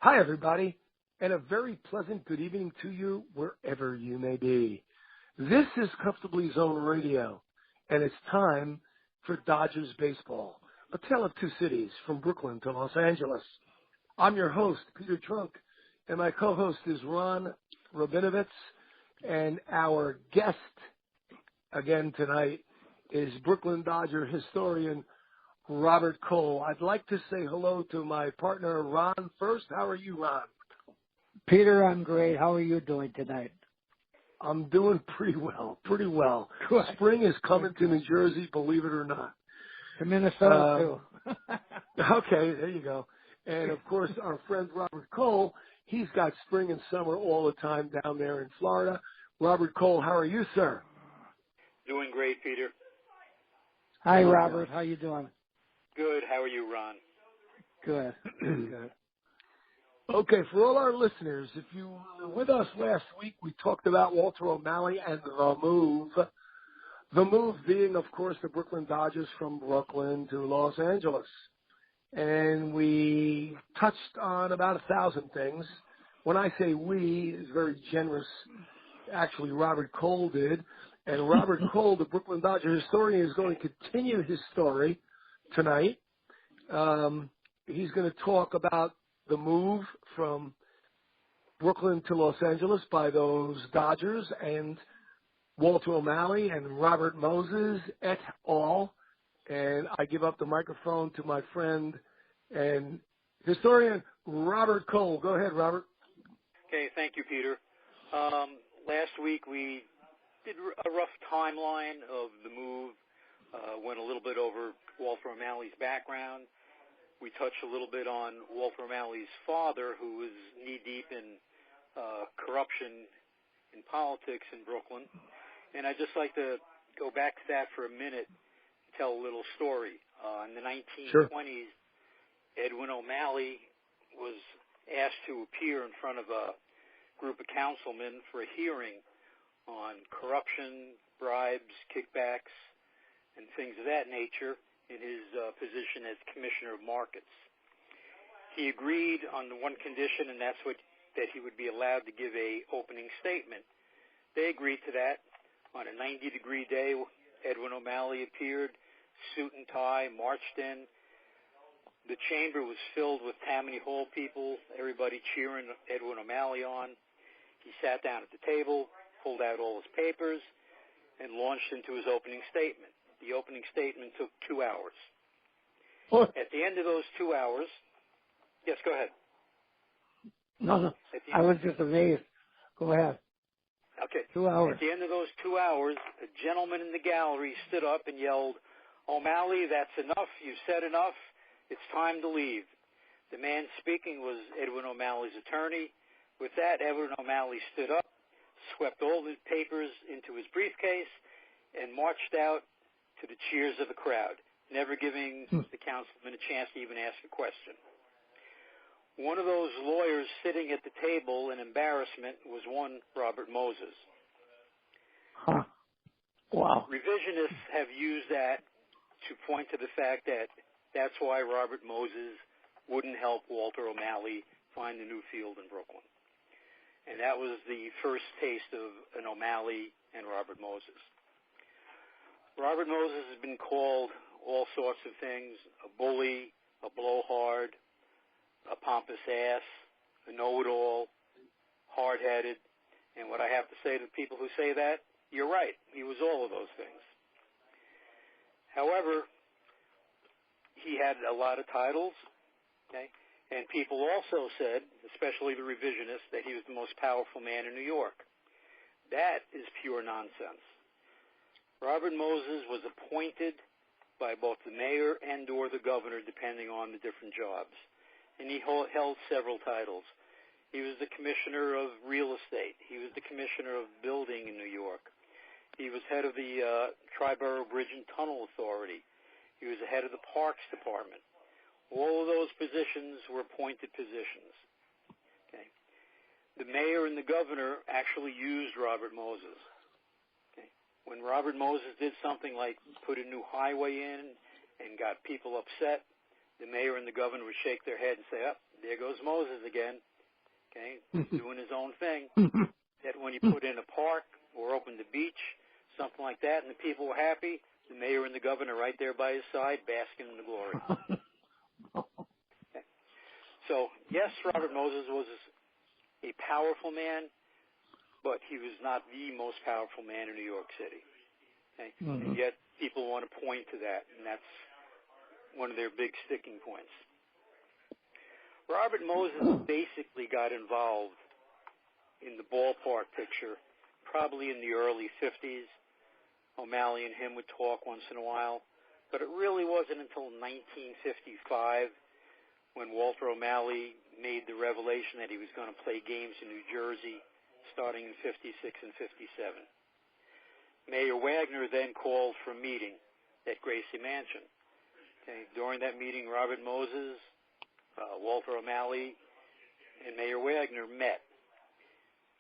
Hi, everybody, and a very pleasant good evening to you wherever you may be. This is Comfortably Zone Radio, and it's time for Dodgers baseball, a tale of two cities from Brooklyn to Los Angeles. I'm your host, Peter Trunk, and my co-host is Ron Rabinovitz, and our guest again tonight is Brooklyn Dodger historian Robert Cole. I'd like to say hello to my partner, Ron, first. How are you, Ron? Peter, I'm great. How are you doing tonight? I'm doing pretty well. Good. Spring is coming to New Jersey, believe it or not. To Minnesota, too. Okay, there you go. And, of course, our friend Robert Cole, he's got spring and summer all the time down there in Florida. Robert Cole, how are you, sir? Doing great, Peter. Hi, Robert. How you doing? Good. How are you, Ron? Good. Good. Okay, for all our listeners, if you were with us last week, we talked about Walter O'Malley and the move. The move being, of course, the Brooklyn Dodgers from Brooklyn to Los Angeles. And we touched on about 1,000 things. When I say we, it's very generous. Actually, Robert Cole did. And Robert Cole, the Brooklyn Dodger historian, is going to continue his story tonight. He's going to talk about the move from Brooklyn to Los Angeles by those Dodgers and Walter O'Malley and Robert Moses et al. And I give up the microphone to my friend and historian Robert Cole. Go ahead, Robert. Okay, thank you, Peter. Last week we did a rough timeline of the move, went a little bit over Walter O'Malley's background. We touched a little bit on Walter O'Malley's father, who was knee-deep in corruption in politics in Brooklyn. And I'd just like to go back to that for a minute and tell a little story. In the 1920s, Sure. Edwin O'Malley was asked to appear in front of a group of councilmen for a hearing on corruption, bribes, kickbacks, and things of that nature in his position as Commissioner of Markets. He agreed on the one condition, and that's that he would be allowed to give a opening statement. They agreed to that. On a 90-degree day, Edwin O'Malley appeared, suit and tie, marched in. The chamber was filled with Tammany Hall people, everybody cheering Edwin O'Malley on. He sat down at the table, pulled out all his papers, and launched into his opening statement. The opening statement took 2 hours. What? At the end of those 2 hours, yes, go ahead. No. I was just amazed. Go ahead. Okay. 2 hours. At the end of those 2 hours, a gentleman in the gallery stood up and yelled, "O'Malley, that's enough. You've said enough. It's time to leave." The man speaking was Edwin O'Malley's attorney. With that, Edwin O'Malley stood up, swept all his papers into his briefcase, and marched out to the cheers of the crowd, never giving the councilman a chance to even ask a question. One of those lawyers sitting at the table in embarrassment was one Robert Moses. Huh. Wow. Revisionists have used that to point to the fact that that's why Robert Moses wouldn't help Walter O'Malley find a new field in Brooklyn. And that was the first taste of an O'Malley and Robert Moses. Robert Moses has been called all sorts of things: a bully, a blowhard, a pompous ass, a know-it-all, hard-headed. And what I have to say to the people who say that, you're right. He was all of those things. However, he had a lot of titles, okay? And people also said, especially the revisionists, that he was the most powerful man in New York. That is pure nonsense. Robert Moses was appointed by both the mayor and or the governor, depending on the different jobs. And he held several titles. He was the commissioner of real estate. He was the commissioner of building in New York. He was head of the Triborough Bridge and Tunnel Authority. He was the head of the Parks Department. All of those positions were appointed positions. Okay. The mayor and the governor actually used Robert Moses. Okay. When Robert Moses did something like put a new highway in and got people upset, the mayor and the governor would shake their head and say, "Oh, there goes Moses again." Okay, doing his own thing. That when you put in a park or opened the beach, something like that, and the people were happy, the mayor and the governor right there by his side, basking in the glory. Okay. So, yes, Robert Moses was a powerful man, but he was not the most powerful man in New York City. Okay? And yet people want to point to that, and that's one of their big sticking points. Robert Moses basically got involved in the ballpark picture probably in the early 50s. O'Malley and him would talk once in a while, but it really wasn't until 1955 when Walter O'Malley made the revelation that he was going to play games in New Jersey starting in 56 and 57. Mayor Wagner then called for a meeting at Gracie Mansion. Okay. During that meeting, Robert Moses, Walter O'Malley, and Mayor Wagner met.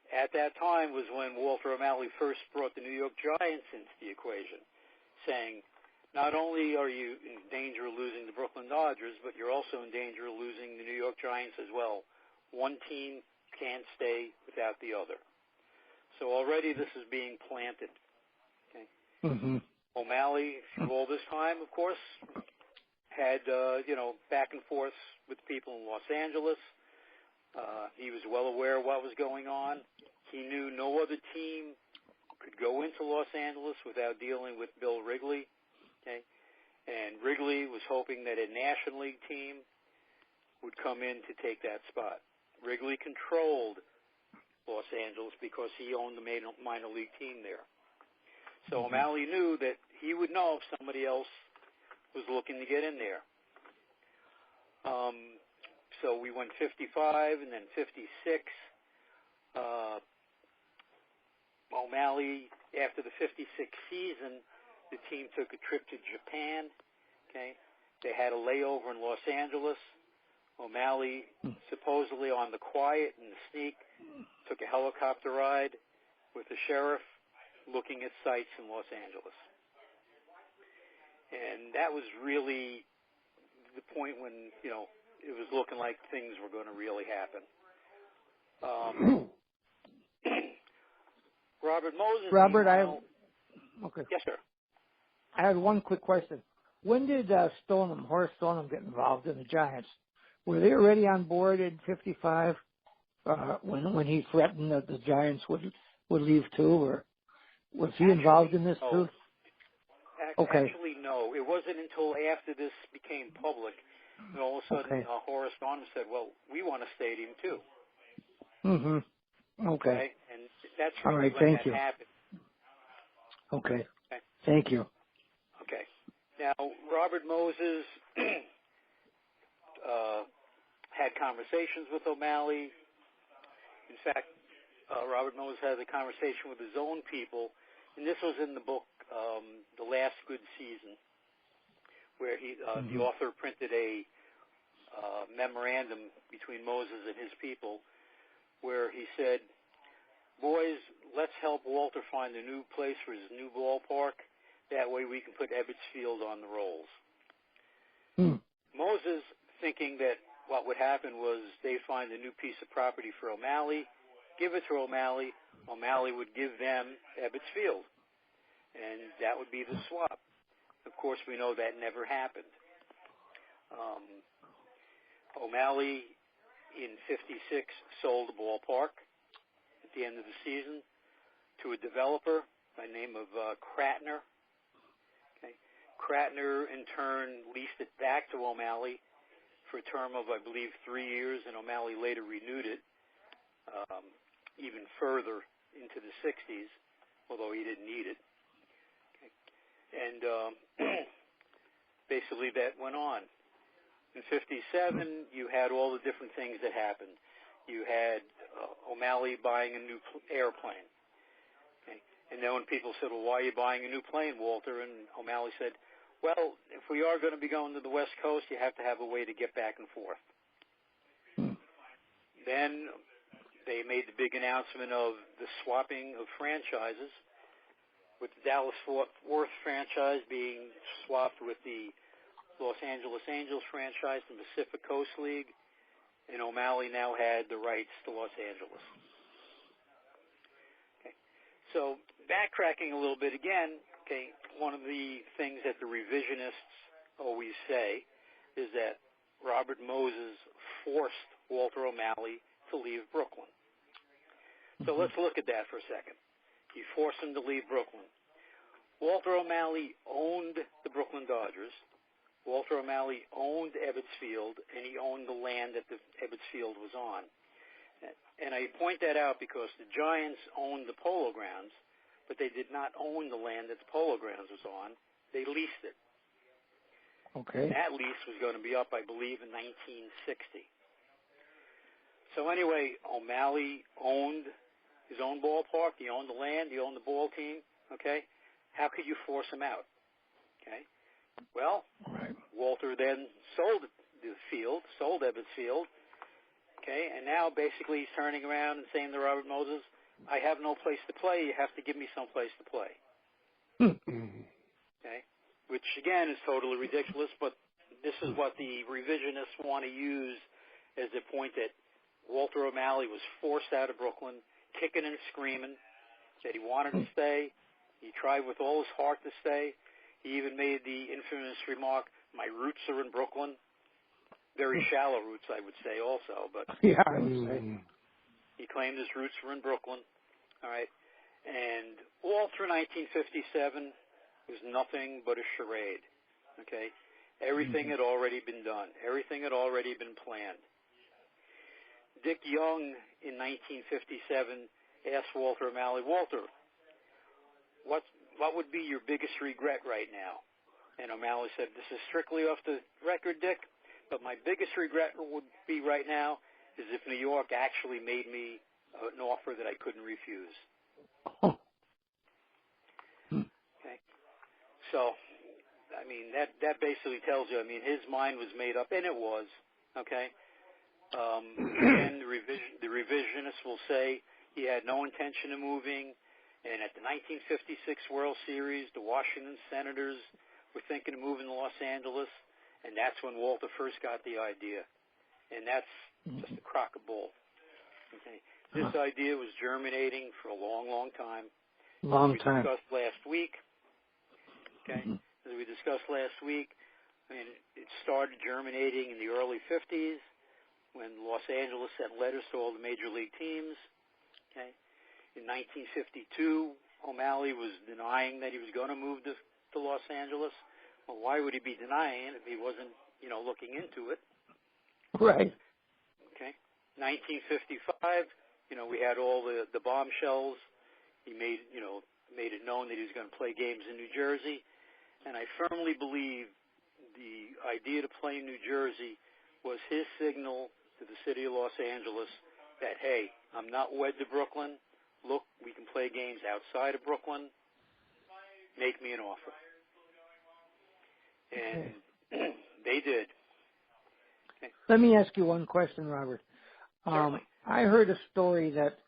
At that time was when Walter O'Malley first brought the New York Giants into the equation, saying, not only are you in danger of losing the Brooklyn Dodgers, but you're also in danger of losing the New York Giants as well. One team can't stay without the other. So already this is being planted. Okay? O'Malley, through all this time, of course, had, back and forth with people in Los Angeles. He was well aware of what was going on. He knew no other team could go into Los Angeles without dealing with Bill Wrigley. Okay? And Wrigley was hoping that a National League team would come in to take that spot. Wrigley controlled Los Angeles because he owned the minor league team there. So O'Malley knew that he would know if somebody else was looking to get in there. So we went 55 and then 56. O'Malley, after the 56 season, the team took a trip to Japan. Okay, they had a layover in Los Angeles. O'Malley, supposedly on the quiet and the sneak, took a helicopter ride with the sheriff looking at sites in Los Angeles. And that was really the point when, it was looking like things were going to really happen. Robert Moses. Okay. Yes, sir. I had one quick question. When did Horace Stoneham get involved in the Giants? Were they already on board in 55 when he threatened that the Giants would leave too, or was he involved in this too? Actually, no. It wasn't until after this became public that all of a sudden Horace Stoneham said, well, we want a stadium too. Okay. And that's all really right. when Thank that you. happened. Okay. Thank you. Okay. Now, Robert Moses had conversations with O'Malley. In fact, Robert Moses had a conversation with his own people, and this was in the book, The Last Good Season, where the author printed a memorandum between Moses and his people, where he said, boys, let's help Walter find a new place for his new ballpark. That way we can put Ebbets Field on the rolls. Moses, thinking that what would happen was they'd find a new piece of property for O'Malley, give it to O'Malley, O'Malley would give them Ebbets Field, and that would be the swap. Of course, we know that never happened. O'Malley, in 56, sold the ballpark at the end of the season to a developer by the name of Kratner. Okay. Kratner, in turn, leased it back to O'Malley for a term of, I believe, 3 years, and O'Malley later renewed it even further into the 60s, although he didn't need it. Okay. And basically that went on. In 57, you had all the different things that happened. You had O'Malley buying a new airplane. Okay. And then when people said, well, why are you buying a new plane, Walter? And O'Malley said, well, if we are going to be going to the West Coast, you have to have a way to get back and forth. Then they made the big announcement of the swapping of franchises, with the Dallas-Fort Worth franchise being swapped with the Los Angeles Angels franchise and Pacific Coast League, and O'Malley now had the rights to Los Angeles. Okay. So backtracking a little bit again, okay, one of the things that the revisionists always say is that Robert Moses forced Walter O'Malley to leave Brooklyn. So let's look at that for a second. He forced him to leave Brooklyn. Walter O'Malley owned the Brooklyn Dodgers. Walter O'Malley owned Ebbets Field, and he owned the land that the Ebbets Field was on. And I point that out because the Giants owned the Polo Grounds, but they did not own the land that the Polo Grounds was on. They leased it. Okay. And that lease was going to be up, I believe, in 1960. So anyway, O'Malley owned his own ballpark. He owned the land. He owned the ball team. Okay? How could you force him out? Okay? Well, right. Walter then sold the field, sold Ebbets Field, okay, and now basically he's turning around and saying to Robert Moses, I have no place to play, you have to give me some place to play. Okay, which again is totally ridiculous, but this is what the revisionists want to use as the point that Walter O'Malley was forced out of Brooklyn, kicking and screaming, that he wanted to stay. He tried with all his heart to stay. He even made the infamous remark, my roots are in Brooklyn. Very shallow roots, I would say also, but yeah, I would say. He claimed his roots were in Brooklyn. All right. And all through 1957 was nothing but a charade. Okay. Everything had already been done. Everything had already been planned. Dick Young in 1957 asked Walter O'Malley, Walter, what would be your biggest regret right now? And O'Malley said, this is strictly off the record, Dick, but my biggest regret would be right now is if New York actually made me an offer that I couldn't refuse. Okay. So, I mean, that basically tells you, I mean, his mind was made up, and it was, okay? And the revisionists will say he had no intention of moving, and at the 1956 World Series, the Washington Senators were thinking of moving to Los Angeles, and that's when Walter first got the idea. And that's just a crock of bull. Okay. This idea was germinating for a long, long time. Long As we time. discussed last week. Okay. As we discussed last week, I mean, it started germinating in the early 50s when Los Angeles sent letters to all the major league teams. Okay. In 1952, O'Malley was denying that he was going to move to Los Angeles. Well, why would he be denying it if he wasn't, looking into it? Right. Okay. 1955, we had all the bombshells. He made it known that he was going to play games in New Jersey. And I firmly believe the idea to play in New Jersey was his signal to the city of Los Angeles that, hey, I'm not wed to Brooklyn. Look, we can play games outside of Brooklyn. Make me an offer. And they did. Okay. Let me ask you one question, Robert. Certainly. I heard a story that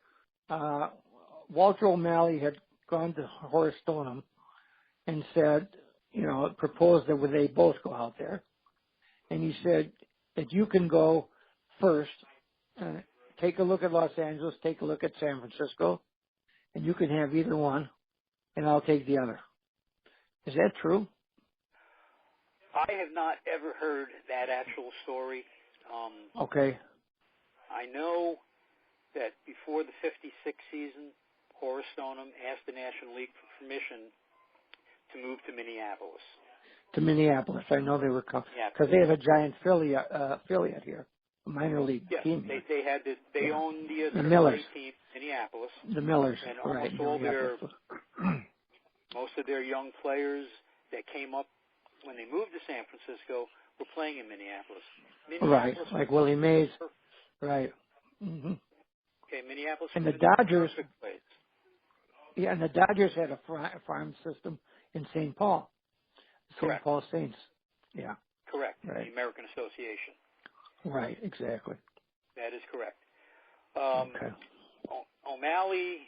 Walter O'Malley had gone to Horace Stoneham and said, proposed that they both go out there. And he said that you can go first, take a look at Los Angeles, take a look at San Francisco, and you can have either one, and I'll take the other. Is that true? I have not ever heard that actual story. Okay. I know that before the 56 season, Horace Stoneham asked the National League for permission to move to Minneapolis. To Minneapolis. I know they were because they have a giant affiliate here, a minor league team. Yes, they own the Millers team in Minneapolis. The Millers, and right? Most of their young players that came up when they moved to San Francisco were playing in Minneapolis. Right, like Willie Mays. Right. Mm-hmm. Okay, Minneapolis. And the Dodgers. Place. Yeah, and the Dodgers had a farm system in St. Paul. St. Paul Saints. Yeah. Correct. Right. The American Association. Right. Exactly. That is correct. Okay. O'Malley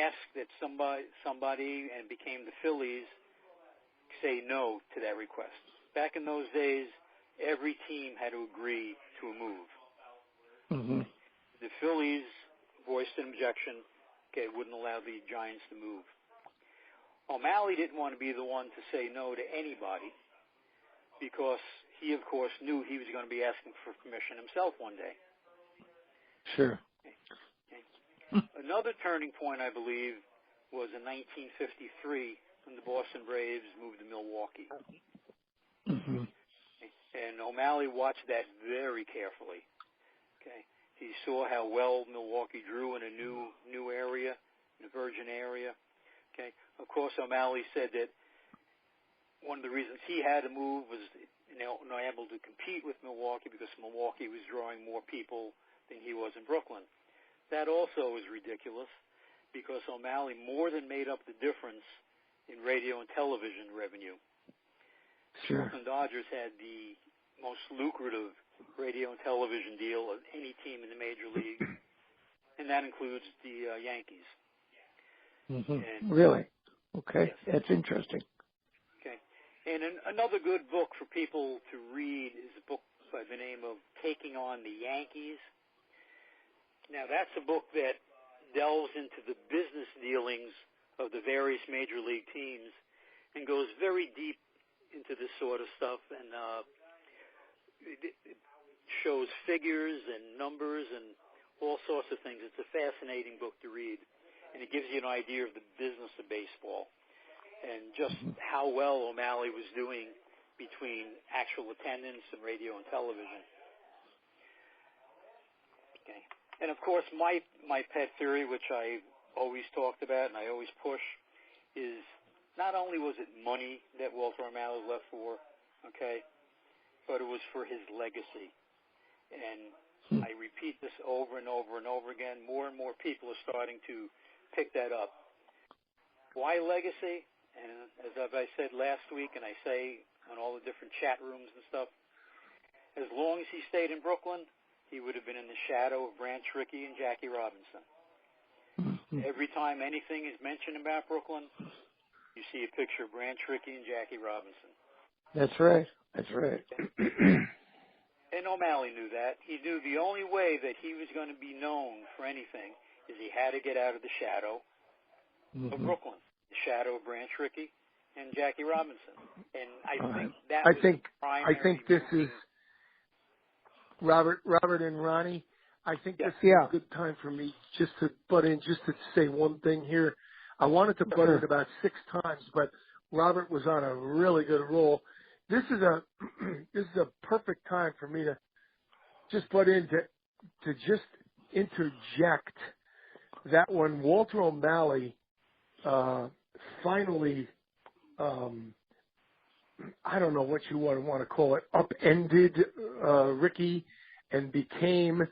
asked that somebody and became the Phillies say no to that request. back in those days, every team had to agree to a move. Mm-hmm. The Phillies voiced an objection. Okay, wouldn't allow the Giants to move. O'Malley didn't want to be the one to say no to anybody because he, of course, knew he was going to be asking for permission himself one day. Sure. Okay. Another turning point, I believe, was in 1953 when the Boston Braves moved to Milwaukee. Mm-hmm. And O'Malley watched that very carefully. Okay, he saw how well Milwaukee drew in a new area, in a virgin area. Okay, of course, O'Malley said that one of the reasons he had to move was not able to compete with Milwaukee because Milwaukee was drawing more people than he was in Brooklyn. That also is ridiculous because O'Malley more than made up the difference in radio and television revenue. Sure. Brooklyn Dodgers had the most lucrative radio and television deal of any team in the major league, and that includes the Yankees. Mm-hmm. Really? Okay, yes. That's interesting. Okay, and another good book for people to read is a book by the name of Taking on the Yankees. Now, that's a book that delves into the business dealings of the various major league teams and goes very deep into this sort of stuff, and it shows figures and numbers and all sorts of things. It's a fascinating book to read, and it gives you an idea of the business of baseball and just how well O'Malley was doing between actual attendance and radio and television. Okay. And, of course, my pet theory, which I always talked about and I always push, is not only was it money that Walter O'Malley left for, okay, but it was for his legacy. And I repeat this over and over and over again. More and more people are starting to pick that up. Why legacy? And as I said last week, and I say on all the different chat rooms and stuff, as long as he stayed in Brooklyn, he would have been in the shadow of Branch Rickey and Jackie Robinson. Every time anything is mentioned about Brooklyn, you see a picture of Branch Rickey and Jackie Robinson. That's right. That's right. And O'Malley knew that. He knew the only way that he was going to be known for anything is he had to get out of the shadow of Brooklyn, the shadow of Branch Rickey and Jackie Robinson. And I think that was the primary. I think this is Robert and Ronnie. I think this is a good time for me just to butt in, just to say one thing here. I wanted to butt in about 6 times, but Robert was on a really good roll. This is a perfect time for me to just butt in to just interject that when Walter O'Malley finally, I don't know what you want to call it, upended Rickey and became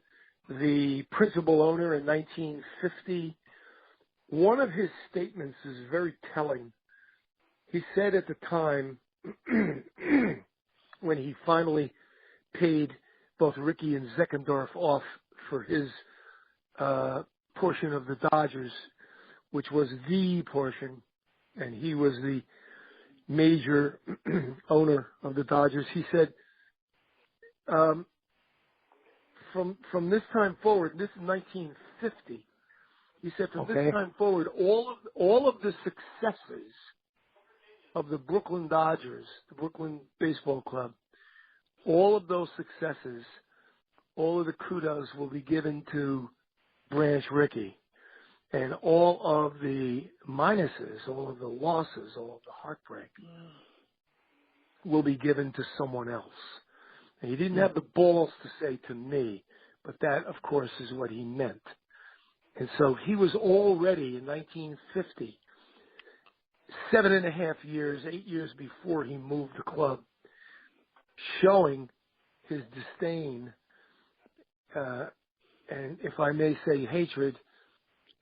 the principal owner in 1950. One of his statements is very telling. He said at the time, when he finally paid both Rickey and Zeckendorf off for his portion of the Dodgers, which was the portion, and he was the major owner of the Dodgers, he said, from this time forward, this is 1950, he said, from this time forward, all of the successes of the Brooklyn Dodgers, the Brooklyn Baseball Club, all of those successes, all of the kudos will be given to Branch Rickey. And all of the minuses, all of the losses, all of the heartbreak will be given to someone else. And he didn't have the balls to say to me, but that, of course, is what he meant. And so he was already in 1950, 7.5 years, 8 years before he moved the club, showing his disdain, and if I may say hatred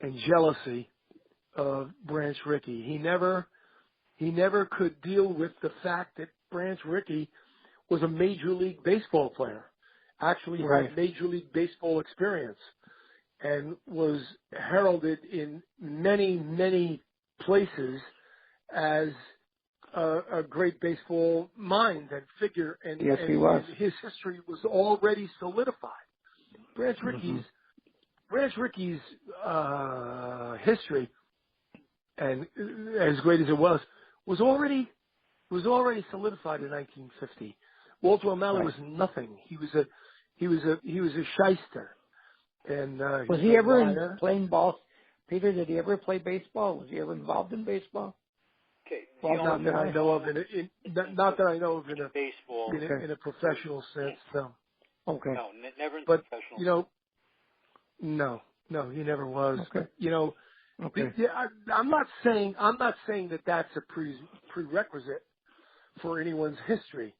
and jealousy of Branch Rickey. He never could deal with the fact that Branch Rickey was a Major League Baseball player, actually had Major League Baseball experience, and was heralded in many, many places as a great baseball mind and figure, and, Yes, he was. and his history was already solidified. Branch Rickey's history, and as great as it was already solidified in 1950. Walter O'Malley was nothing. He was a shyster, and was he ever playing ball? Peter, did he ever play baseball? Was he ever involved in baseball? Okay. Well, not that I know of not that I know of in a baseball in a professional sense. No. Okay. No, never in but, professional. You know, no, he never was. Okay. But, you know, I'm not saying that that's a prerequisite for anyone's history.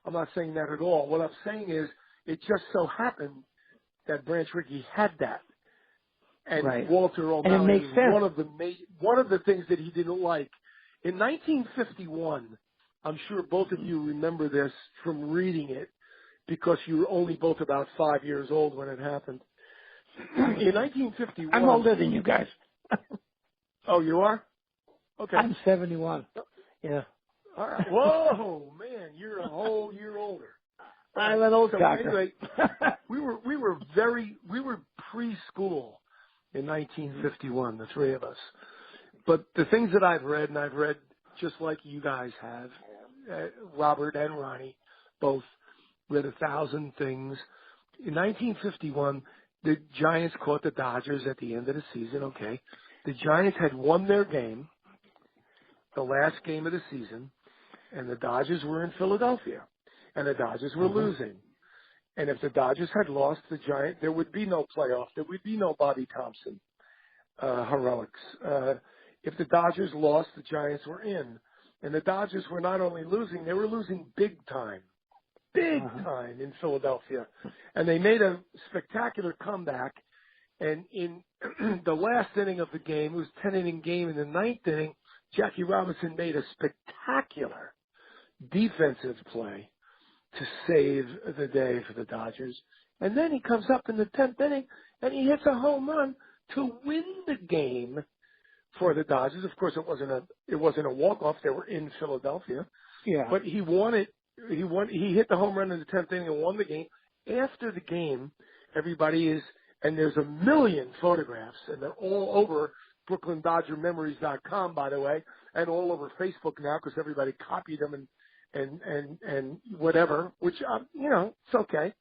I'm not saying that at all. What I'm saying is, it just so happened that Branch Rickey had that, and Walter O'Malley was one of the things that he didn't like. In 1951, I'm sure both of you remember this from reading it, because you were only both about 5 years old when it happened. In 1951, I'm older than you guys. Oh, you are? Okay. I'm 71. Yeah. All right. Whoa, man, you're a whole year older. I'm an old cocker. Anyway, we were preschool in 1951, the three of us. But the things that I've read, and I've read just like you guys have, Robert and Ronnie both read 1,000 things. In 1951, the Giants caught the Dodgers at the end of the season, okay. The Giants had won their game, the last game of the season, and the Dodgers were in Philadelphia, and the Dodgers were losing. And if the Dodgers had lost, the Giants, there would be no playoff. There would be no Bobby Thompson heroics. If the Dodgers lost, the Giants were in. And the Dodgers were not only losing, they were losing big time in Philadelphia. And they made a spectacular comeback. And in the last inning of the game, it was a 10-inning game. In the ninth inning, Jackie Robinson made a spectacular defensive play to save the day for the Dodgers. And then he comes up in the 10th inning, and he hits a home run to win the game for the Dodgers. Of course, it wasn't a walk-off. They were in Philadelphia. Yeah. But he won it. He hit the home run in the 10th inning and won the game. After the game, everybody is, and there's a million photographs, and they're all over BrooklynDodgerMemories.com, by the way, and all over Facebook now because everybody copied them and whatever, which, it's okay.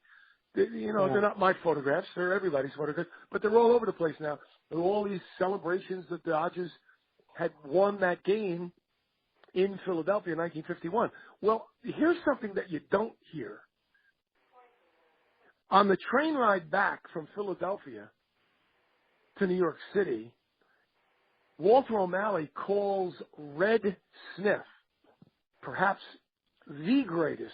They're not my photographs. They're everybody's photographs. But they're all over the place now. There were all these celebrations that the Dodgers had won that game in Philadelphia in 1951. Well, here's something that you don't hear. On the train ride back from Philadelphia to New York City, Walter O'Malley calls Red Smith, perhaps the greatest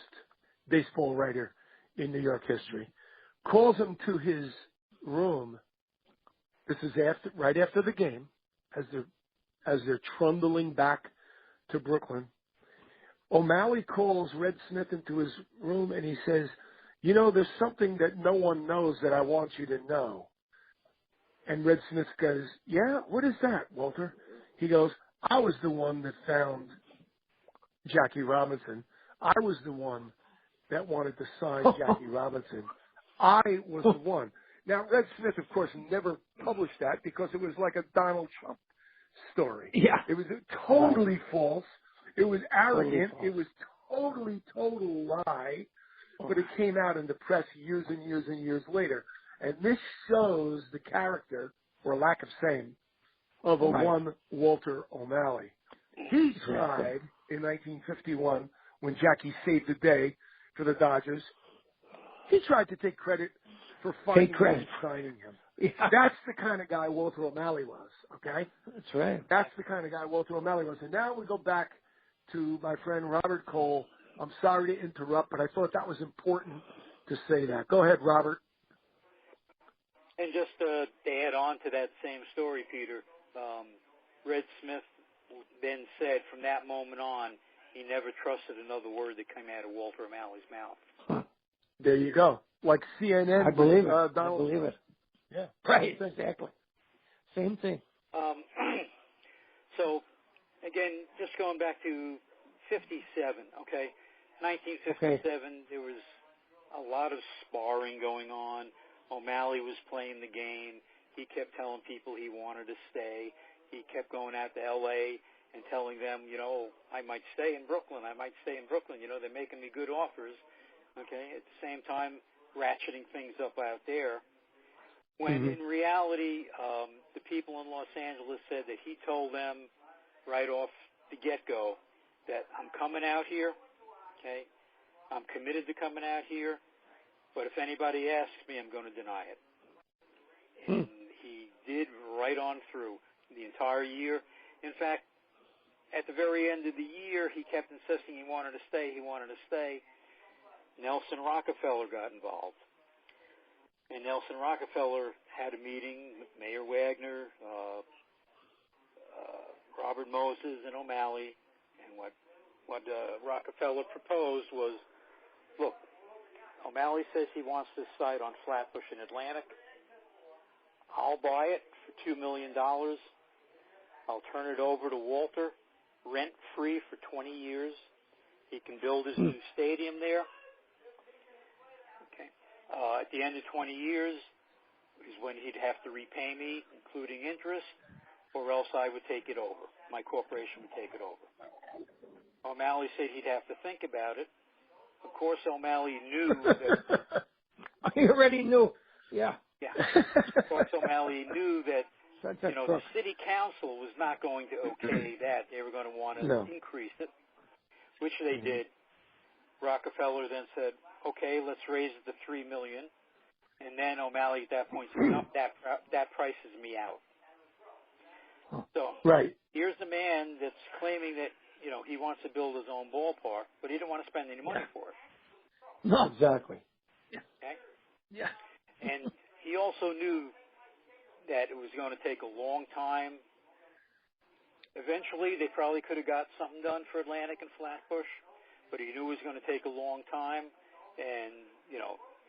baseball writer in New York history, calls him to his room. This is right after the game, as they're trundling back to Brooklyn. O'Malley calls Red Smith into his room and he says, there's something that no one knows that I want you to know. And Red Smith goes, yeah, what is that, Walter? He goes, I was the one that found Jackie Robinson. I was the one that wanted to sign Jackie Robinson. I was the one. Now, Red Smith, of course, never published that because it was like a Donald Trump story. Yeah. It was totally false. It was arrogant. It was total lie. But it came out in the press years and years and years later. And this shows the character, or lack of same, of one Walter O'Malley. He tried in 1951, when Jackie saved the day for the Dodgers, he tried to take credit for finding him and signing him. Yeah. That's the kind of guy Walter O'Malley was, okay? That's right. That's the kind of guy Walter O'Malley was. And now we go back to my friend Robert Cole. I'm sorry to interrupt, but I thought that was important to say that. Go ahead, Robert. And just to add on to that same story, Peter, Red Smith then said from that moment on, he never trusted another word that came out of Walter O'Malley's mouth. Huh. There you go. Like CNN. I believe it. Donald I believe it. Yeah. Right. Exactly. Same thing. So, again, just going back to okay? 1957, there was a lot of sparring going on. O'Malley was playing the game. He kept telling people he wanted to stay. He kept going out to L.A. and telling them, I might stay in Brooklyn. I might stay in Brooklyn. They're making me good offers, okay? At the same time, ratcheting things up out there. When in reality, the people in Los Angeles said that he told them right off the get-go that I'm coming out here, okay? I'm committed to coming out here, but if anybody asks me, I'm going to deny it. And he did right on through the entire year. In fact, at the very end of the year, he kept insisting he wanted to stay. Nelson Rockefeller got involved. And Nelson Rockefeller had a meeting with Mayor Wagner, Robert Moses, and O'Malley. And what Rockefeller proposed was, look, O'Malley says he wants this site on Flatbush in Atlantic. I'll buy it for $2 million. I'll turn it over to Walter, rent-free for 20 years. He can build his new stadium there. Okay. At the end of 20 years is when he'd have to repay me, including interest, or else I would take it over. My corporation would take it over. O'Malley said he'd have to think about it. Of course, O'Malley knew that... I already knew. Yeah. Yeah. Of course, O'Malley knew that, the city council was not going to okay that. They were going to want to increase it, which they did. Rockefeller then said, okay, let's raise it to $3 million. And then O'Malley at that point said, no, that prices me out. So here's a man that's claiming that, he wants to build his own ballpark, but he didn't want to spend any money for it. No, exactly. Okay? Yeah. And he also knew that it was going to take a long time. Eventually, they probably could have got something done for Atlantic and Flatbush, but he knew it was going to take a long time, and,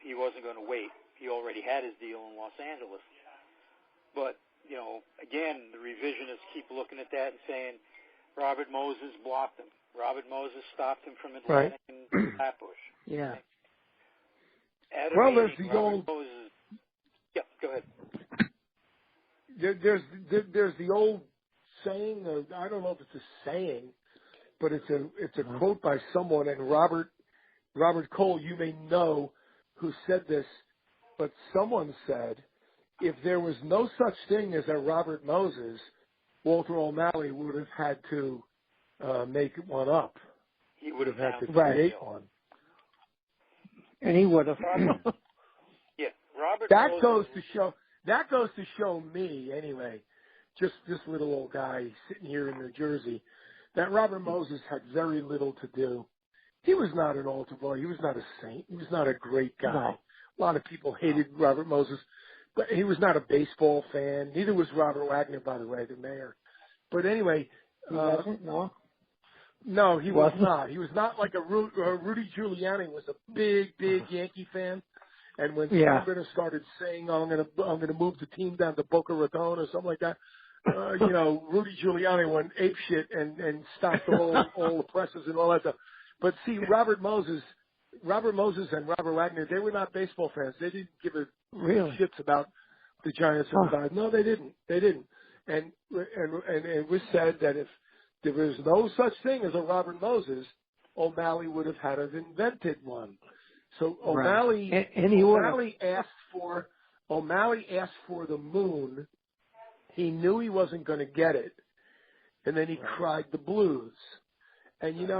he wasn't going to wait. He already had his deal in Los Angeles. But, again, the revisionists keep looking at that and saying, Robert Moses blocked him. Robert Moses stopped him from Atlantic and Flatbush. Yeah. Okay? Well, there's the old... Moses, yeah, go ahead. There's the old saying, I don't know if it's a saying, but it's a quote by someone, and Robert Cole, you may know who said this, but someone said, if there was no such thing as a Robert Moses, Walter O'Malley would have had to make one up. He would have had to create one. And he would have. Yeah, Robert. That goes to show me, anyway, just this little old guy sitting here in New Jersey, that Robert Moses had very little to do. He was not an altar boy. He was not a saint. He was not a great guy. No. A lot of people hated Robert Moses, but he was not a baseball fan. Neither was Robert Wagner, by the way, the mayor. But anyway, he wasn't. No. No, he was not. He was not like Rudy Giuliani was a big Yankee fan. And when Steinbrenner started saying, I'm gonna move the team down to Boca Raton or something like that, Rudy Giuliani went apeshit and stopped all the presses and all that stuff. But see, Robert Moses and Robert Wagner, they were not baseball fans. They didn't give a shits about the Giants. No, they didn't. And it was said that if there was no such thing as a Robert Moses, O'Malley would have had to have invented one. So O'Malley asked for the moon. He knew he wasn't going to get it, and then he cried the blues. And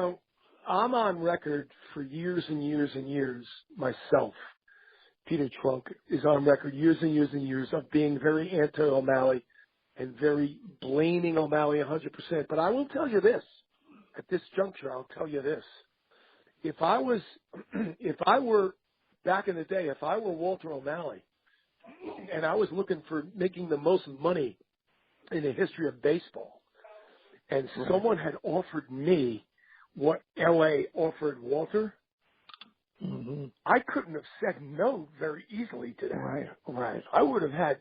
I'm on record for years and years and years myself. Peter Trunk is on record years and years and years of being very anti-O'Malley and very blaming O'Malley 100%. But I will tell you this, at this juncture, I'll tell you this. If I were back in the day, if I were Walter O'Malley and I was looking for making the most money in the history of baseball, and someone had offered me what L.A. offered Walter, I couldn't have said no very easily to that. Right. I would have had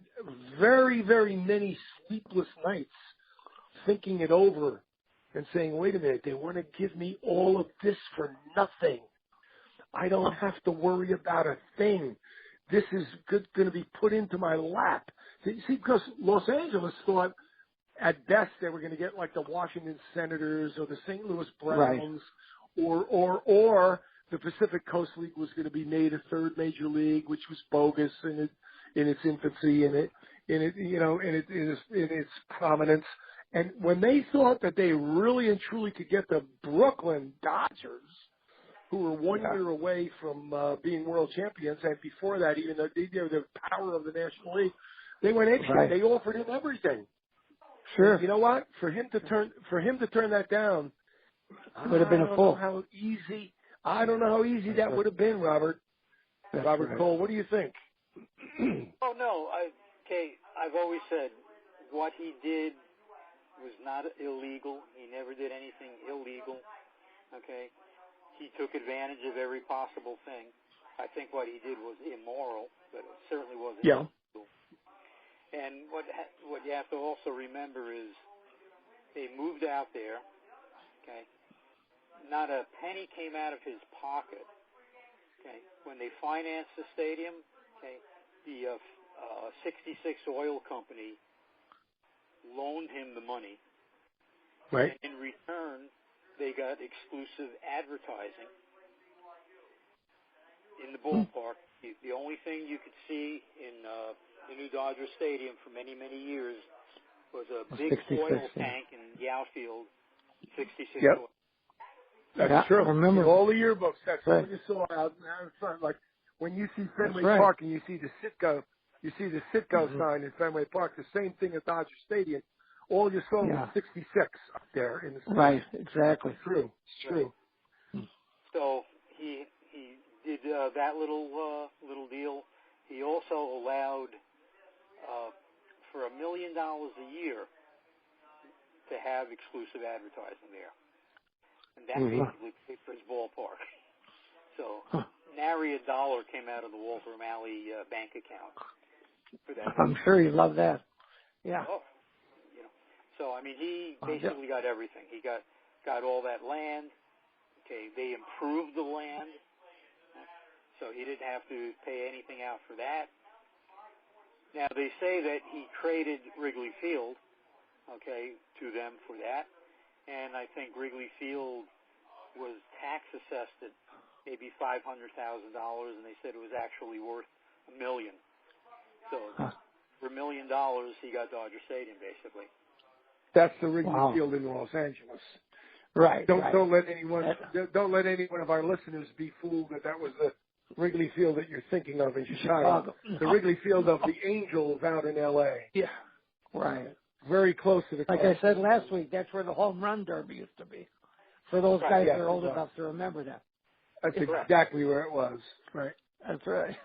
very, very many sleepless nights thinking it over and saying, wait a minute, they want to give me all of this for nothing. I don't have to worry about a thing. This is going to be put into my lap. See, because Los Angeles thought at best they were going to get like the Washington Senators or the St. Louis Browns, or the Pacific Coast League was going to be made a third major league, which was bogus in its infancy and in its prominence. And when they thought that they really and truly could get the Brooklyn Dodgers, who were 1 year away from being world champions, and before that, even though they were the power of the National League, they went in. Right. They offered him everything. Sure. And you know what? For him to turn that down, would have been a fool. I don't know how easy that would have been, Robert. Robert Cole, what do you think? Oh no, I've always said what he did was not illegal. He never did anything illegal. Okay. He took advantage of every possible thing. I think what he did was immoral, but it certainly wasn't illegal. And what you have to also remember is they moved out there, okay? Not a penny came out of his pocket, okay? When they financed the stadium, okay, the 66 Oil Company loaned him the money. Right. And in return, they got exclusive advertising in the ballpark. The only thing you could see in the new Dodger Stadium for many, many years was a big oil tank in the outfield, 66 oil. That's true. Remember all the yearbooks. That's what you saw out in front. Like when you see Fenway Park and you see the Citgo, sign in Fenway Park. The same thing at Dodger Stadium. All you saw was 66 up there in the stadium. Right, exactly. True. It's true. So he did that little deal. He also allowed for $1 million a year to have exclusive advertising there, and that basically paid for his ballpark. So nary a dollar came out of the Walter O'Malley bank account for that. I'm sure you love that. Yeah. Oh. So, I mean, he basically got everything. He got all that land. Okay, they improved the land, so he didn't have to pay anything out for that. Now, they say that he traded Wrigley Field, okay, to them for that, and I think Wrigley Field was tax assessed at maybe $500,000, and they said it was actually worth $1 million. So, for $1 million, he got Dodger Stadium, basically. That's the Wrigley Field in Los Angeles. Right. Don't let anyone of our listeners be fooled that was the Wrigley Field that you're thinking of in Chicago. The Wrigley Field of the Angels out in L.A. Yeah. Right. Very close to the. Like I said last week, that's where the home run derby used to be. For those guys that are old enough to remember that. That's exactly where it was. Right. That's right.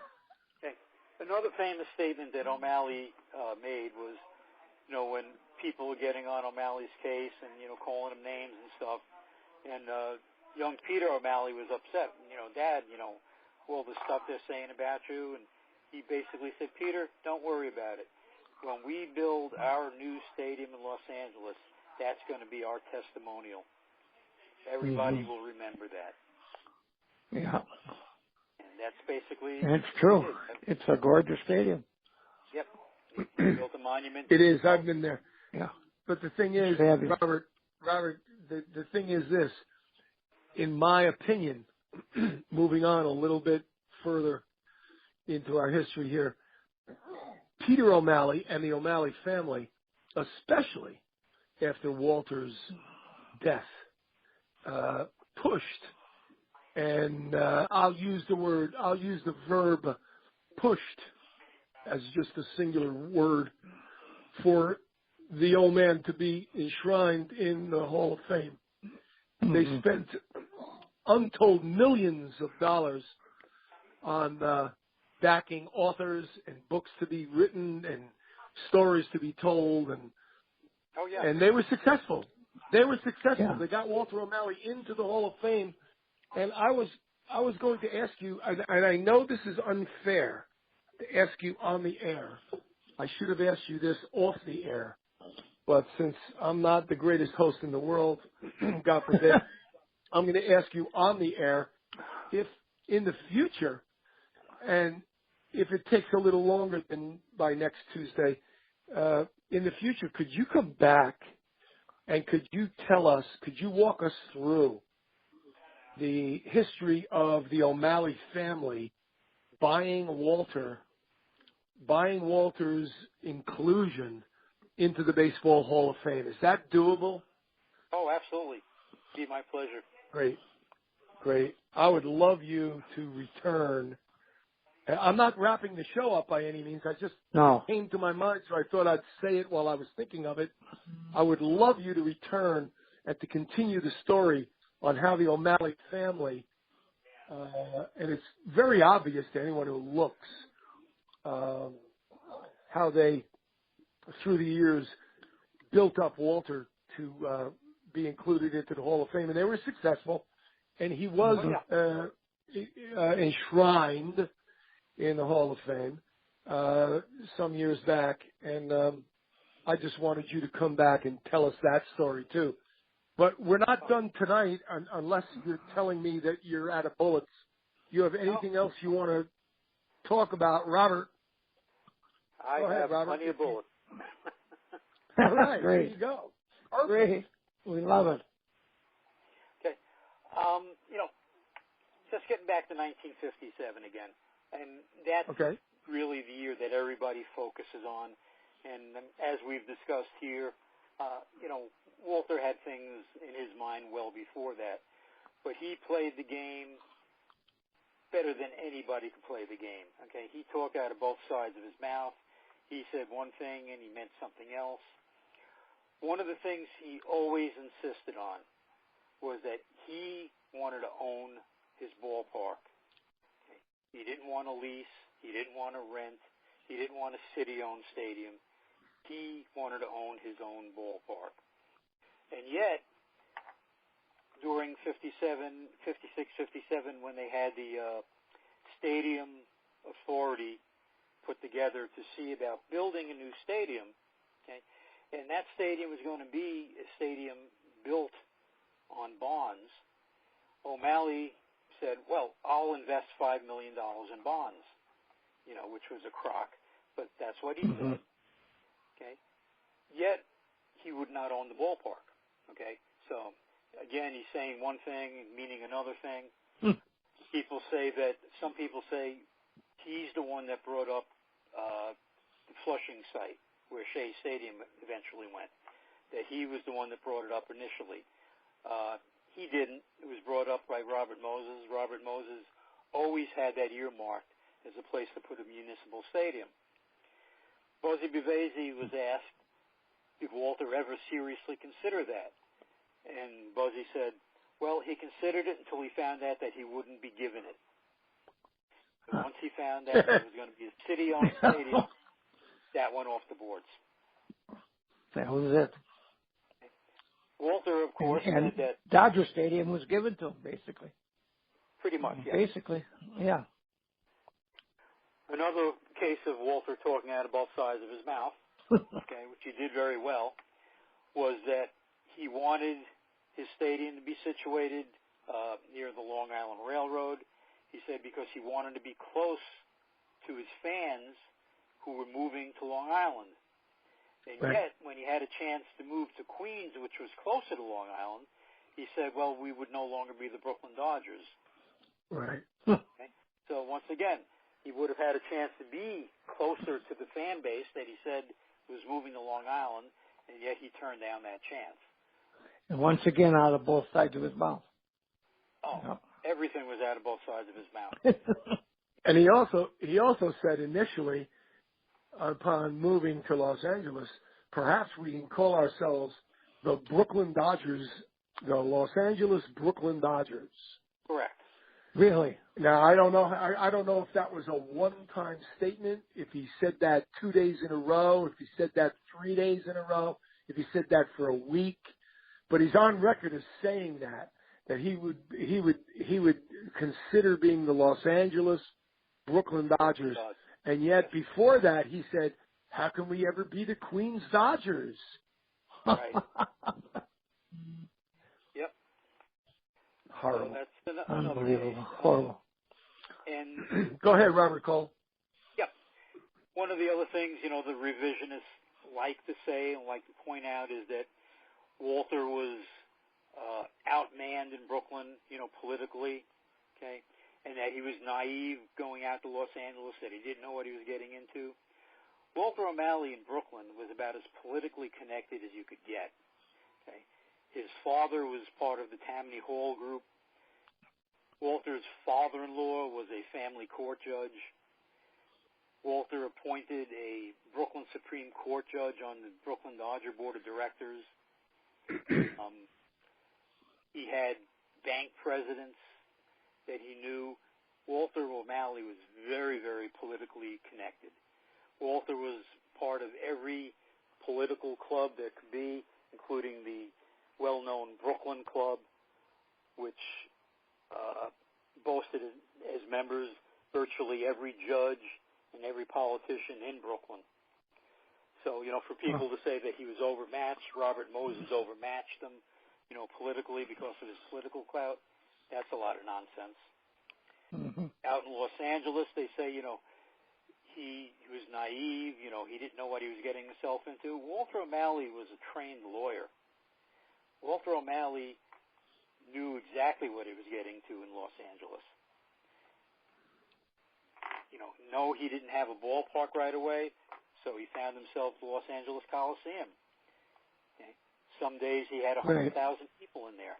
Okay. Another famous statement that O'Malley made was, when people were getting on O'Malley's case and, calling him names and stuff. And young Peter O'Malley was upset. Dad, all the stuff they're saying about you. And he basically said, Peter, don't worry about it. When we build our new stadium in Los Angeles, that's going to be our testimonial. Everybody will remember that. Yeah. And that's basically... It's true. It's a gorgeous stadium. Yep. He built a monument. It is. I've been there. Yeah. But the thing is, Robert, the thing is this. In my opinion, moving on a little bit further into our history here, Peter O'Malley and the O'Malley family, especially after Walter's death, pushed, and I'll use the verb pushed as just a singular word for the old man to be enshrined in the Hall of Fame. They spent untold millions of dollars on backing authors and books to be written and stories to be told, and they were successful. They They got Walter O'Malley into the Hall of Fame, and I was going to ask you, and I know this is unfair to ask you on the air. I should have asked you this off the air. but since I'm not the greatest host in the world, God forbid, I'm going to ask you on the air if in the future, and if it takes a little longer than by next Tuesday, in the future, could you come back and could you walk us through the history of the O'Malley family buying Walter's inclusion into the Baseball Hall of Fame? Is that doable? Oh, absolutely. Be my pleasure. Great. I would love you to return. I'm not wrapping the show up by any means. I just came to my mind, so I thought I'd say it while I was thinking of it. I would love you to return and to continue the story on how the O'Malley family, and it's very obvious to anyone who looks, how they, through the years, built up Walter to be included into the Hall of Fame. And they were successful, and he was enshrined in the Hall of Fame some years back. And I just wanted you to come back and tell us that story, too. But we're not done tonight unless you're telling me that you're out of bullets. You have anything else you want to talk about, Robert? I have plenty of bullets. All right, Great. There you go. Great. We love it. Okay. Just getting back to 1957 again. And that's really the year that everybody focuses on. And as we've discussed here, Walter had things in his mind well before that. But he played the game better than anybody could play the game. Okay, he talked out of both sides of his mouth. He said one thing and he meant something else. One of the things he always insisted on was that he wanted to own his ballpark. He didn't want to lease. He didn't want to rent. He didn't want a city-owned stadium. He wanted to own his own ballpark. And yet, during 56, 57, when they had the stadium authority put together to see about building a new stadium, okay, and that stadium was going to be a stadium built on bonds, O'Malley said, well, I'll invest $5 million in bonds, which was a crock, but that's what he said, okay? Yet, he would not own the ballpark, okay? So, again, he's saying one thing, meaning another thing. Some people say he's the one that brought up the Flushing site, where Shea Stadium eventually went, that he was the one that brought it up initially. He didn't. It was brought up by Robert Moses. Robert Moses always had that earmarked as a place to put a municipal stadium. Buzzy Bavasi was asked, did Walter ever seriously consider that? And Buzzy said, well, he considered it until he found out that he wouldn't be given it. And once he found out it was going to be a city-owned stadium, that went off the boards. That was it. Walter, of course, and said that Dodger Stadium was given to him, basically. Pretty much, yeah. Basically, yeah. Another case of Walter talking out of both sides of his mouth, okay, which he did very well, was that he wanted his stadium to be situated near the Long Island Railroad. He said because he wanted to be close to his fans who were moving to Long Island. And yet, when he had a chance to move to Queens, which was closer to Long Island, he said, well, we would no longer be the Brooklyn Dodgers. Right. Okay? So once again, he would have had a chance to be closer to the fan base that he said was moving to Long Island, and yet he turned down that chance. And once again, out of both sides of his mouth. Oh, everything was out of both sides of his mouth. And he also said initially, upon moving to Los Angeles, perhaps we can call ourselves the Brooklyn Dodgers, the Los Angeles Brooklyn Dodgers. Correct. Really? Now, I don't know if that was a one-time statement, if he said that 2 days in a row, if he said that 3 days in a row, if he said that for a week, but he's on record as saying that he would consider being the Los Angeles Brooklyn Dodgers. And yet before that, he said, how can we ever be the Queens Dodgers? Right. Yep. Horrible. So that's another Unbelievable. case. Horrible. And Go ahead, Robert Cole. yep. One of the other things, the revisionists like to say and like to point out is that Walter was outmanned in Brooklyn, politically, okay, and that he was naive going out to Los Angeles, that he didn't know what he was getting into. Walter O'Malley in Brooklyn was about as politically connected as you could get. Okay, his father was part of the Tammany Hall group. Walter's father-in-law was a family court judge. Walter appointed a Brooklyn Supreme Court judge on the Brooklyn Dodger Board of Directors. He had bank presidents that he knew. Walter O'Malley was very, very politically connected. Walter was part of every political club that could be, including the well-known Brooklyn Club, which boasted as members virtually every judge and every politician in Brooklyn. So, for people to say that he was overmatched, Robert Moses overmatched him, politically because of his political clout, that's a lot of nonsense. Mm-hmm. Out in Los Angeles, they say, he was naive, he didn't know what he was getting himself into. Walter O'Malley was a trained lawyer. Walter O'Malley knew exactly what he was getting to in Los Angeles. No, he didn't have a ballpark right away, so he found himself the Los Angeles Coliseum. Okay. Some days he had 100,000 people in there.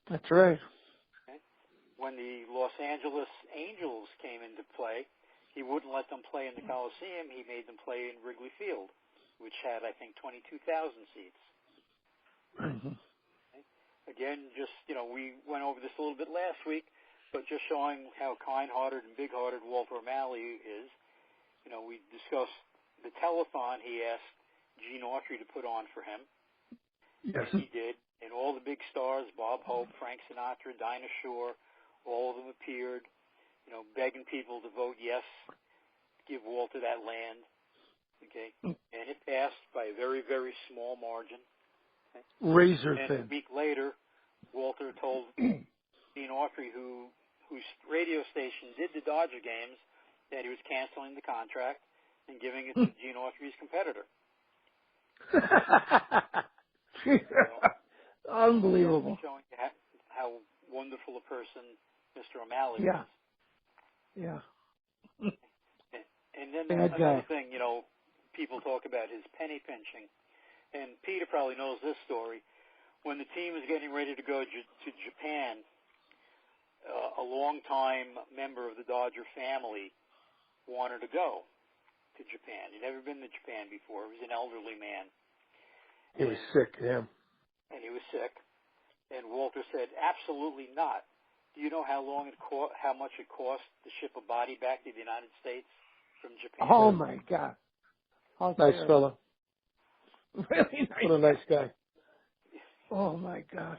That's right. Okay. When the Los Angeles Angels came into play, he wouldn't let them play in the Coliseum. He made them play in Wrigley Field, which had, I think, 22,000 seats. Mm-hmm. Okay. Again, just, we went over this a little bit last week, but just showing how kind-hearted and big-hearted Walter O'Malley is. We discussed the telethon he asked Gene Autry to put on for him. Yes. And he did. And all the big stars, Bob Hope, Frank Sinatra, Dinah Shore, all of them appeared, begging people to vote yes, give Walter that land. Okay. And it passed by a very, very small margin. Okay? Razor and thin. a week later, Walter told Gene Autry, whose radio station did the Dodger games, that he was canceling the contract and giving it to Gene Autry's competitor. Unbelievable. Showing how wonderful a person Mr. O'Malley Yeah. was. Yeah. And then Bad another guy. thing, people talk about his penny pinching. And Peter probably knows this story. When the team was getting ready to go to Japan, a longtime member of the Dodger family wanted to go to Japan. He'd never been to Japan before. He was an elderly man. He was sick, yeah. And he was sick. And Walter said, absolutely not. Do you know how much it cost to ship a body back to the United States from Japan? Oh, my God. How Nice terrible. fella. Really nice. What a nice guy. Oh, my God.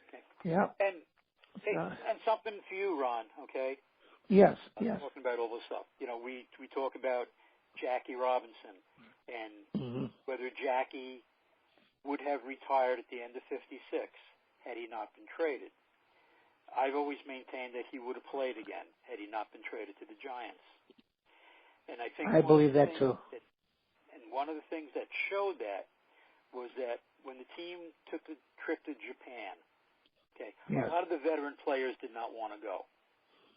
Okay. Yeah. And something for you, Ron, okay? Yes, I'm yes. talking about all this stuff. We talk about Jackie Robinson and whether Jackie would have retired at the end of 56 had he not been traded. I've always maintained that he would have played again had he not been traded to the Giants. And I think I believe that too. And one of the things that showed that was that when the team took the trip to Japan, okay, yes. a lot of the veteran players did not want to go.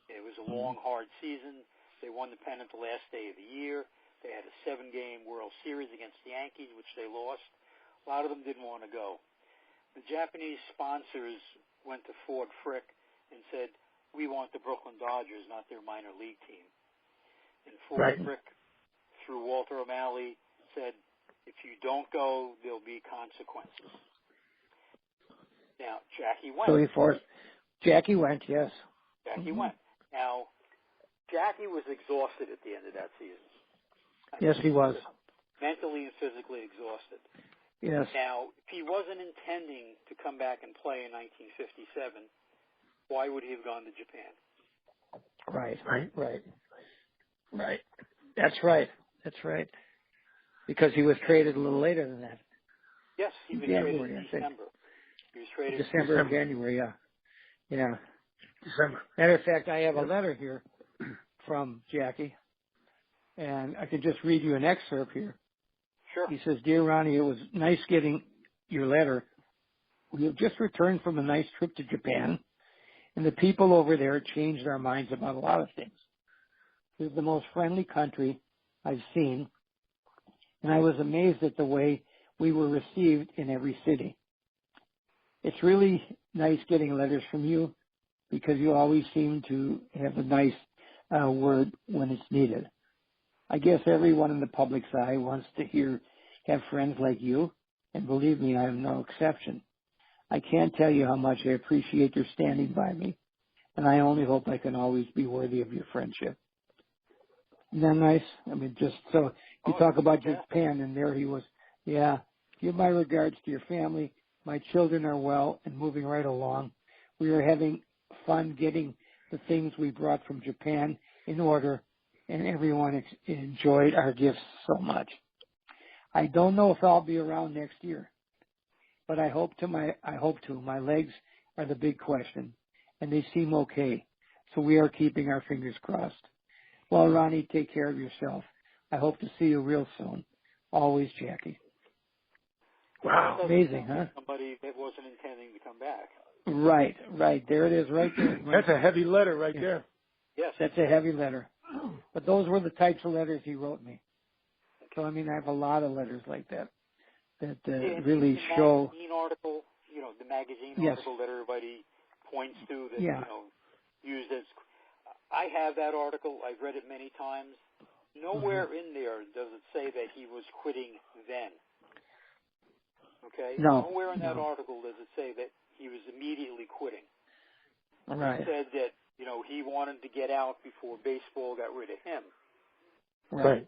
It was a long, hard season. They won the pennant the last day of the year. They had a 7-game World Series against the Yankees, which they lost. A lot of them didn't want to go. The Japanese sponsors went to Ford Frick and said, we want the Brooklyn Dodgers, not their minor league team. And Ford Frick, through Walter O'Malley, said, if you don't go, there'll be consequences. Now, Jackie went. So Jackie went, yes. Jackie went. Now, Jackie was exhausted at the end of that season. Yes, he was. Mentally and physically exhausted. Yes. Now, if he wasn't intending to come back and play in 1957, why would he have gone to Japan? Right. That's right. Because he was traded a little later than that. Yes, he was traded January, in I think. December. He was traded December or January, yeah. Yeah. December. Matter of fact, I have a letter here from Jackie, and I could just read you an excerpt here. Sure. He says, "Dear Ronnie, it was nice getting your letter. We have just returned from a nice trip to Japan, and the people over there changed our minds about a lot of things. It was the most friendly country I've seen, and I was amazed at the way we were received in every city. It's really nice getting letters from you because you always seem to have a nice word when it's needed. I guess everyone in the public's eye wants to have friends like you, and believe me, I am no exception. I can't tell you how much I appreciate your standing by me, and I only hope I can always be worthy of your friendship." Isn't that nice? I mean, just so you talk about Japan, and there he was. Yeah, give my regards to your family. My children are well and moving right along. We are having fun getting the things we brought from Japan in order, and everyone enjoyed our gifts so much. I don't know if I'll be around next year, but I hope to. My legs are the big question, and they seem okay, so we are keeping our fingers crossed. Well, Ronnie, take care of yourself. I hope to see you real soon. Always, Jackie. Wow. Amazing, huh? Somebody that wasn't intending to come back. Right. There it is, right there. That's a heavy letter right there. Yes. That's a heavy letter. But those were the types of letters he wrote me. So, I mean, I have a lot of letters like that really show. The magazine article, the magazine Yes. article that everybody points to that, Yeah. used as. I have that article. I've read it many times. Nowhere in there does it say that he was quitting then. Okay? No. Nowhere in that article does it say that he was immediately quitting. Right. It said that, he wanted to get out before baseball got rid of him. Right.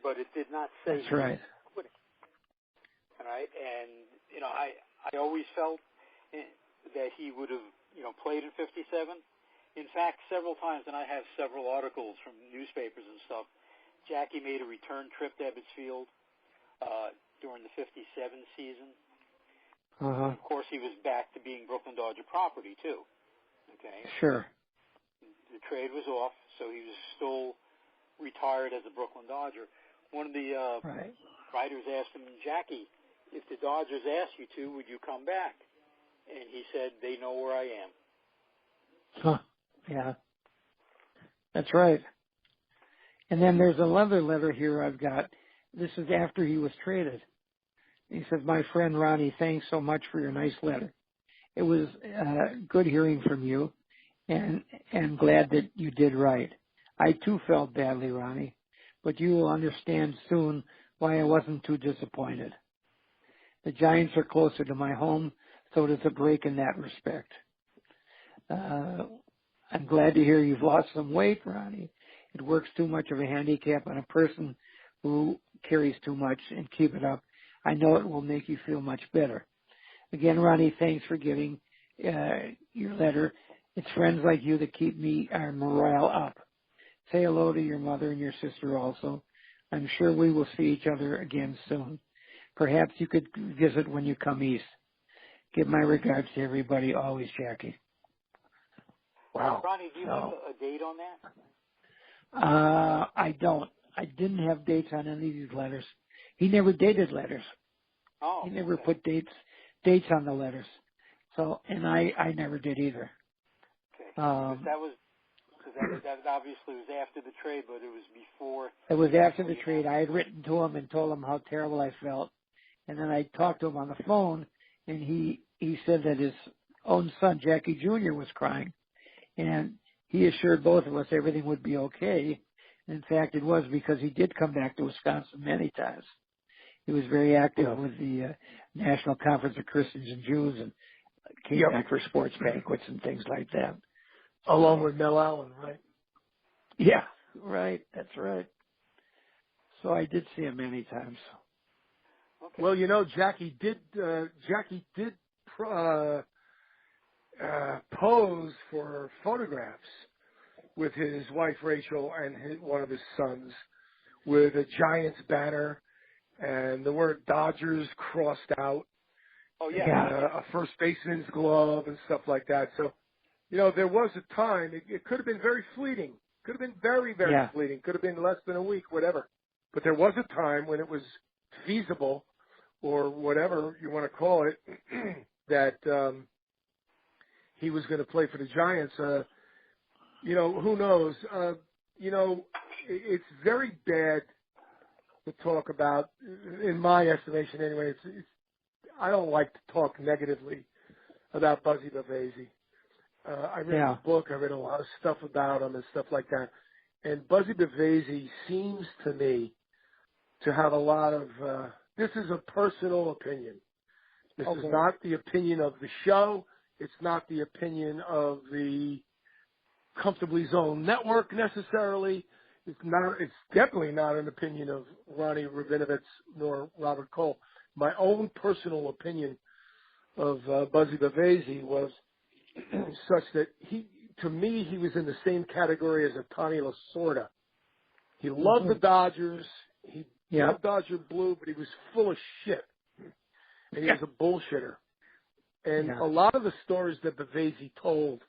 But it did not say That's right. he was quitting. All right? And, I always felt that he would have, played in 57. In fact, several times, and I have several articles from newspapers and stuff, Jackie made a return trip to Ebbets Field during the 57 season. Of course, he was back to being Brooklyn Dodger property, too. Okay? Sure. The trade was off, so he was still retired as a Brooklyn Dodger. One of the writers asked him, "Jackie, if the Dodgers ask you to, would you come back?" And he said, "They know where I am." Huh. Yeah. That's right. And then there's another letter here I've got. This is after he was traded. He says, "My friend Ronnie, thanks so much for your nice letter. It was good hearing from you, and glad that you did right. I too felt badly, Ronnie, but you will understand soon why I wasn't too disappointed. The Giants are closer to my home, so it is a break in that respect. I'm glad to hear you've lost some weight, Ronnie. It works too much of a handicap on a person who carries too much, and keep it up. I know it will make you feel much better. Again, Ronnie, thanks for getting your letter. It's friends like you that keep our morale up. Say hello to your mother and your sister also. I'm sure we will see each other again soon. Perhaps you could visit when you come east. Give my regards to everybody. Always, Jackie." Wow. Ronnie, do you have a date on that? I don't. I didn't have dates on any of these letters. He never dated letters. Oh. He never put dates on the letters. So, and I never did either. Okay. That obviously was after the trade, but it was before. It was after the trade. I had written to him and told him how terrible I felt. And then I talked to him on the phone, and he said that his own son, Jackie Jr., was crying. And he assured both of us everything would be okay. In fact, it was, because he did come back to Wisconsin many times. He was very active with the National Conference of Christians and Jews, and came back for sports banquets and things like that. Along with Mel Allen, right? Yeah, right. That's right. So I did see him many times. Okay. Well, Jackie did pose for photographs with his wife Rachel and one of his sons with a Giants banner and the word Dodgers crossed out, Oh, and yeah. a first baseman's glove and stuff like that. So, there was a time, it could have been very fleeting. Could have been very, very fleeting. Could have been less than a week, whatever. But there was a time when it was feasible, or whatever you want to call it, that he was going to play for the Giants. Who knows? It's very bad to talk about, in my estimation anyway. I don't like to talk negatively about Buzzy Bavasi. I read his book. I read a lot of stuff about him and stuff like that. And Buzzy Bavasi seems to me to have a lot of, this is a personal opinion. This is not the opinion of the show. It's not the opinion of the Comfortably Zoned Network necessarily. It's definitely not an opinion of Ronnie Rabinovitz nor Robert Cole. My own personal opinion of Buzzy Bavasi was such that to me, he was in the same category as a Tommy Lasorda. He loved the Dodgers. He loved Dodger blue, but he was full of shit. And he was a bullshitter. And a lot of the stories that Bavasi told,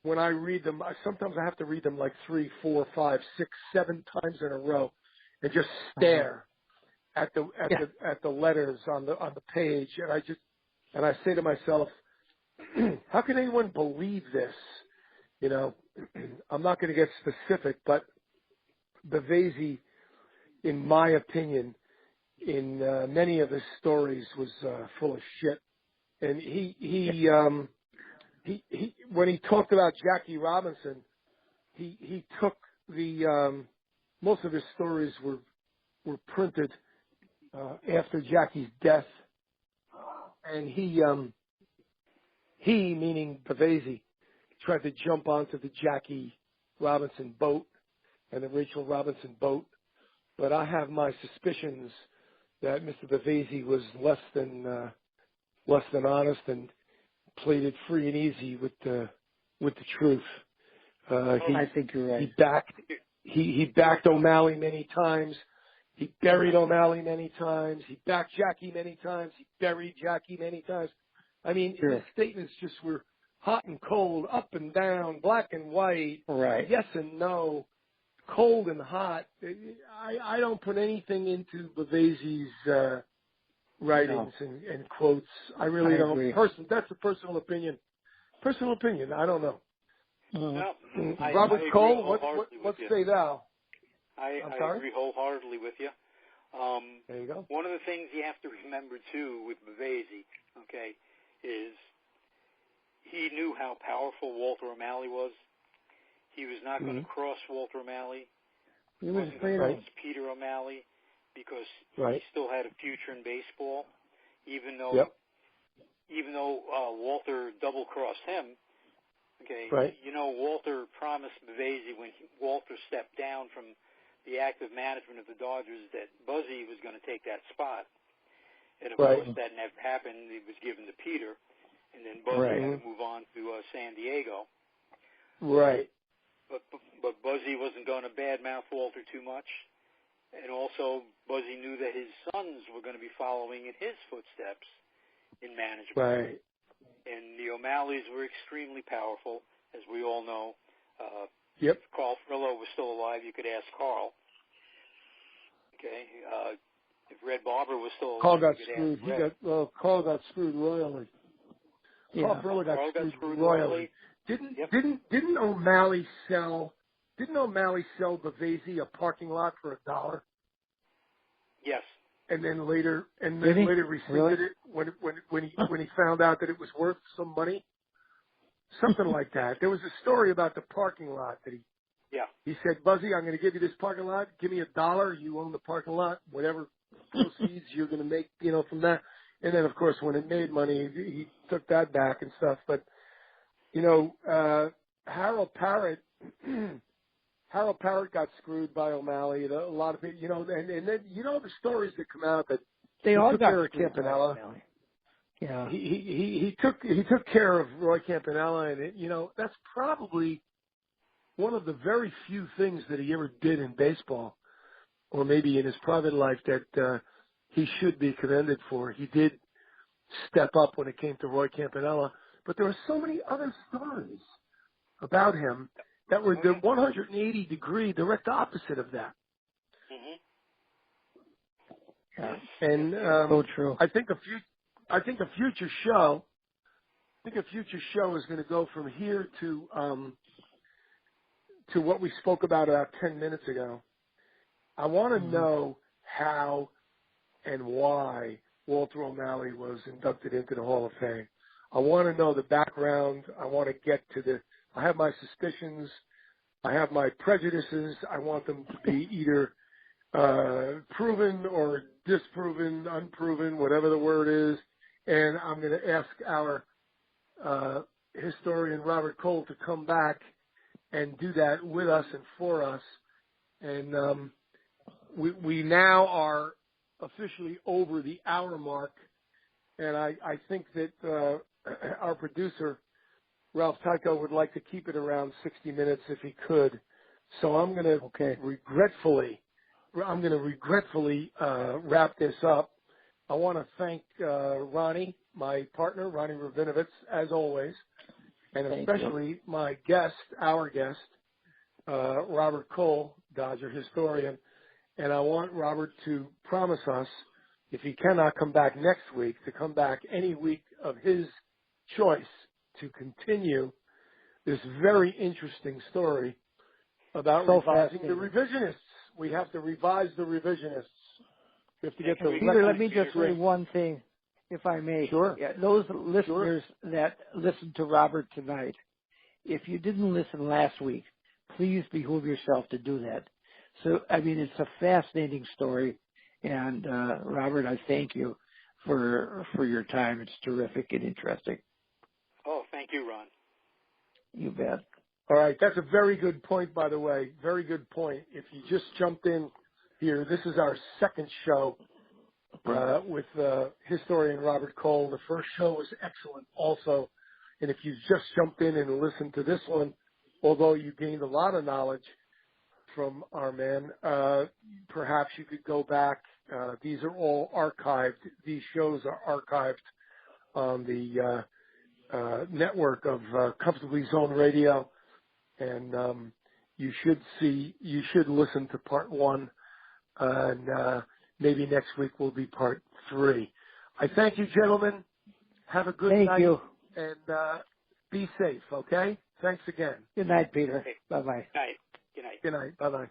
when I read them, sometimes I have to read them like 3, 4, 5, 6, 7 times in a row, and just stare at the letters on the page, and I say to myself, how can anyone believe this? I'm not going to get specific, but Bavasi, in my opinion, in many of his stories, was full of shit. And he when he talked about Jackie Robinson, he took the most of his stories were printed after Jackie's death, and he meaning Bavasi, tried to jump onto the Jackie Robinson boat and the Rachel Robinson boat, but I have my suspicions that Mr. Bavasi was less than honest and played it free and easy with the truth. I think you're right. He backed O'Malley many times. He buried O'Malley many times. He backed Jackie many times. He buried Jackie many times. I mean, his statements just were hot and cold, up and down, black and white, yes and no, cold and hot. I don't put anything into Bavasi's writings and quotes. I really don't. Agree. That's a personal opinion. Personal opinion. I don't know. No, Robert I Cole, what you. say thou? I agree wholeheartedly with you. There you go. One of the things you have to remember, too, with Bavasi, is he knew how powerful Walter O'Malley was. He was not going to cross Walter O'Malley. He was afraid of Peter O'Malley because Right. he still had a future in baseball, even though Yep. Walter double-crossed him. Okay, Right. you know, Walter promised Bavasi when Walter stepped down from the active management of the Dodgers that Buzzy was going to take that spot. And, of Right. course, that never happened. It was given to Peter, and then Buzzy had to move on to San Diego. Right. But Buzzy wasn't going to badmouth Walter too much. And also, Buzzy knew that his sons were going to be following in his footsteps in management. Right. And the O'Malleys were extremely powerful, as we all know. Yep. If Carl Frillo was still alive, you could ask Carl. Okay. If Red Barber was still alive, Carl got you could screwed. ask Red. Carl got screwed royally. Yeah. Carl Frillo Carl got screwed royally. Didn't O'Malley sell Bavasi a parking lot for $1? Yes. And then later rescinded it when he found out that it was worth some money. Something like that. There was a story about the parking lot that he said, Buzzy, I'm going to give you this parking lot. Give me $1. You own the parking lot. Whatever proceeds you're going to make, from that. And then, of course, when it made money, he took that back and stuff. But, Harold Parrott got screwed by O'Malley. A lot of people, and then, the stories that come out that they all took got care of screwed by Campanella. O'Malley. Yeah. He took care of Roy Campanella, and that's probably one of the very few things that he ever did in baseball or maybe in his private life that he should be commended for. He did step up when it came to Roy Campanella, but there were so many other stories about him that were the 180-degree direct opposite of that. Yeah. And so true. I think a future show is going to go from here to what we spoke about 10 minutes ago. I want to know how and why Walter O'Malley was inducted into the Hall of Fame. I want to know the background. I want to get to I have my suspicions. I have my prejudices. I want them to be either proven or disproven, unproven, whatever the word is. And I'm going to ask our historian Robert Cole to come back and do that with us and for us. And we now are officially over the hour mark, and I think that our producer Ralph Tycho would like to keep it around 60 minutes if he could. So I'm going to regretfully wrap this up. I want to thank Ronnie, my partner, Ronnie Rabinovitz, as always, and especially my guest, our guest, Robert Cole, Dodger historian. And I want Robert to promise us, if he cannot come back next week, to come back any week of his choice to continue this very interesting story about revising the revisionists. We have to revise the revisionists. We have to get the Peter, let me just say one thing, if I may. Sure. Yeah, those listeners that listened to Robert tonight, if you didn't listen last week, please behoove yourself to do that. So, I mean, it's a fascinating story, and Robert, I thank you for your time. It's terrific and interesting. Oh, thank you, Ron. You bet. All right, that's a very good point, by the way. Very good point. If you just jumped in here, this is our second show with historian Robert Cole. The first show was excellent also, and if you just jumped in and listened to this one, although you gained a lot of knowledge from our man, perhaps you could go back. These are all archived. These shows are archived on the network of Comfortably Zoned Radio, and you should listen to part 1, and maybe next week will be part 3. I thank you, gentlemen. Have a good night. Thank you. And be safe, okay? Thanks again. Good night, Peter. Bye-bye. Night. Good night. Good night. Bye-bye.